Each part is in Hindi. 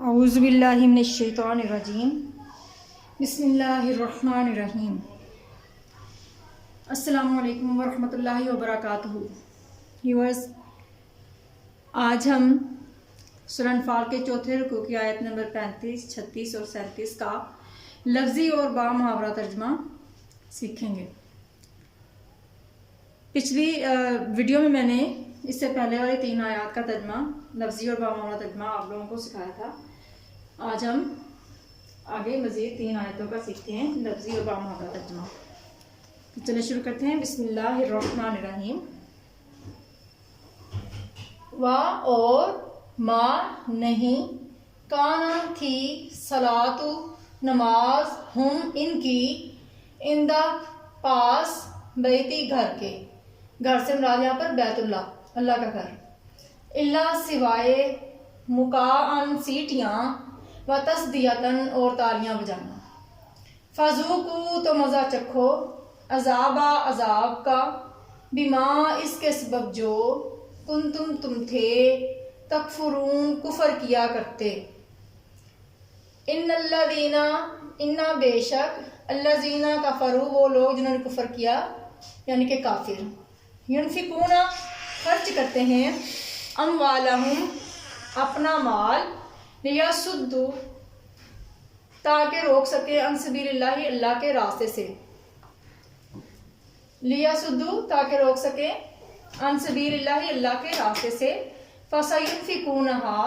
अऊज़ु बिल्लाहि मिनश शैतानिर रजीम बिस्मिल्लाहिर रहमानिर रहीम। अस्सलामु अलैकुम वरहमतुल्लाहि वबरकातुहू। व्यूअर्स, आज हम सूरह अनफाल के चौथे रुकू की आयत नंबर 35, 36 और 37 का लफ्ज़ी और बामुहावरा तर्जमा सीखेंगे। पिछली वीडियो में मैंने इससे पहले वाली 3 आयत का तर्जमा, लफ्ज़ी और बामुहावरा तर्जमा आप लोगों को सिखाया था। आज हम आगे मज़ीद 3 आयतों का सीखते हैं लफ्ज़ी और बामुहावरा तर्जमा। तो चलिए शुरू करते हैं। बिस्मिल्लाहिर्रहमानिर्रहीम। वाह और माँ नहीं, काना थी सलातु नमाज, हम इनकी, इंदा पास, बैती घर के, घर से मुराद यहाँ पर बैतुल्लाह अल्लाह का घर, इल्ला सिवाय मुकाअन सीटियाँ, व तस्दियतन और तालियाँ बजाना, फजूकू तो मज़ा चखो, अजाबा अजाब का, बिमा इसके सबब जो, तुम थे, तकफुरून कुफर किया करते, इन्नल्लज़ीना इन्ना बेशक, अल्लज़ीना कफरू वो लोग जिन्होंने कुफर किया यानी कि काफिर, युनफिकूना खर्च करते हैं, अमवालहुम अपना माल, लियसुद्दू ताकि रोक सके, अन सबीलिल्लाहि अल्लाह के रास्ते से, लियसुद्दू ताकि रोक सके, अन सबीलिल्लाहि अल्लाह के रास्ते से, फसयुनफिकूनहा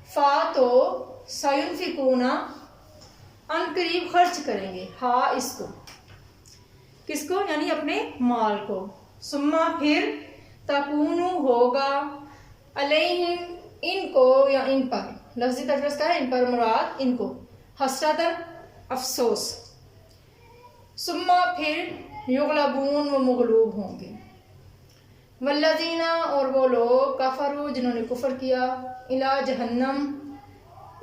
फा तो सयुनफिकूना अन करीब खर्च करेंगे, हा इसको, किसको यानी अपने माल को, सुम्मा फिर, तकूनु होगा, अलैहिम इनको या इन पर, लफ्ज़ी तर्जुमा का है इन पर मुराद इनको, हसरतन अफसोस, सुम्मा फिर, युगलबून वो मगलूब होंगे, वल्लज़ीना और वो लोग, कफरू जिन्होंने कुफर किया, इला जहन्नम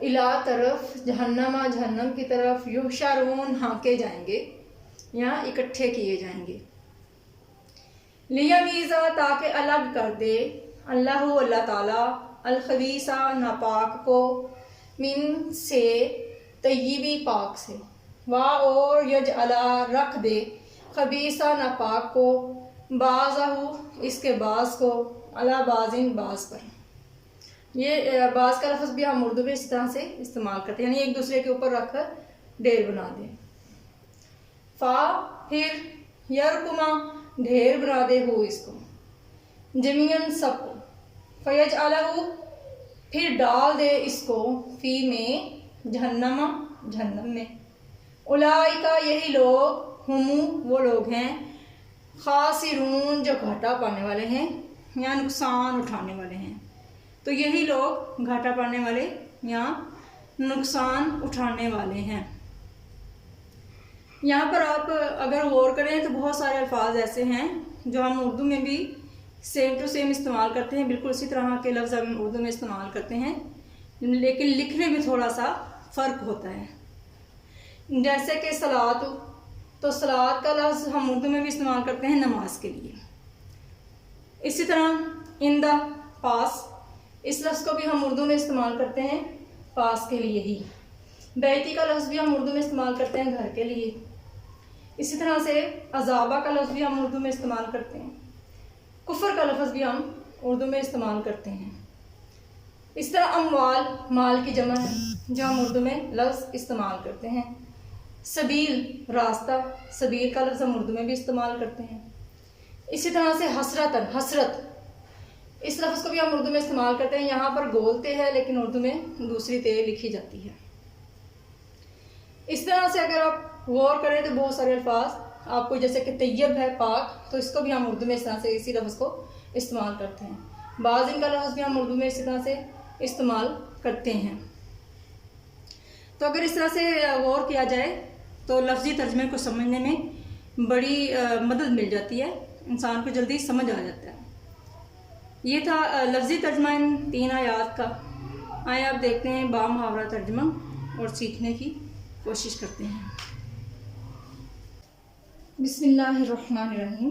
इला तरफ, जहन्नमा जहन्नम की तरफ, युहशरून हाके जाएंगे या इकट्ठे किए जाएंगे, लियमीज़ा ताकि अलग कर दे, अल्लाह अल्लाह ताला, अल खबीसा नापाक को, मिन से तय्यबी पाक से, वाह और यजअला रख दे, खबीसा नापाक को, बाज़हु इसके बाज़ को, अला बाज़िन बाज़ पर। ये बाज़ का लफ्ज़ भी हम उर्दू में इस तरह से इस्तेमाल करते हैं, यानी एक दूसरे के ऊपर रख कर ढेर बना दें। फा फिर, यरकुमा ढेर बना दे हो इसको, जमीयन सबको, फयज अलहू फिर डाल दे इसको, फी में जहन्नमा जहन्नम में, उलाइका यही लोग, हुमु वो लोग हैं, खासिरून जो घाटा पाने वाले हैं या नुकसान उठाने वाले हैं, तो यही लोग घाटा पाने वाले या नुकसान उठाने वाले हैं। यहाँ पर आप अगर गौर करें तो बहुत सारे अल्फाज ऐसे हैं जो हम उर्दू में भी सेम टू सेम इस्तेमाल करते हैं, बिल्कुल इसी तरह के लफ्ज़ हम उर्दू में इस्तेमाल करते हैं, लेकिन लिखने में थोड़ा सा फ़र्क होता है। जैसे कि सलात, तो सलात का लफ्ज़ हम उर्दू में भी इस्तेमाल करते हैं नमाज के लिए। इसी तरह इंदा पास, इस लफ्ज़ को भी हम उर्दू में इस्तेमाल करते हैं पास के लिए ही। बैती का लफ्ज़ भी हम उर्दू में इस्तेमाल करते हैं घर के लिए। इसी तरह से अजाबा का लफ्ज़ भी हम उर्दू में इस्तेमाल करते हैं। कुफर का लफ्ज़ भी हम उर्दू में इस्तेमाल करते हैं। इस तरह अमवाल माल की जमा है जो हम उर्दू में लफ्ज़ इस्तेमाल करते हैं। सबील रास्ता, सबील का लफ्ज़ हम उर्दू में भी इस्तेमाल करते हैं। इसी तरह से हसरतन हसरत, इस लफ्ज़ को भी हम उर्दू में इस्तेमाल करते हैं। यहाँ पर गोलते है लेकिन उर्दू में दूसरी ते लिखी जाती है। इस तरह से अगर आप गौर करें तो बहुत सारे अल्फाज आपको, जैसे कि तैयब है पाक, तो इसको भी हम उर्दू में इस तरह से इसी लफ्ज़ को इस्तेमाल करते हैं। बाज़िन का लफ्ज़ भी हम उर्दू में इसी तरह से इस्तेमाल करते हैं। तो अगर इस तरह से गौर किया जाए तो लफ्ज़ी तर्जमे को समझने में बड़ी मदद मिल जाती है, इंसान को जल्दी समझ आ जाता है। ये था लफ्ज़ी तर्जमा इन 3 आयात का। आए आप देखते हैं बामुहावरा तर्जमा और सीखने की कोशिश करते हैं। बिस्मिल्लाहिर्रहमानिर्रहीम।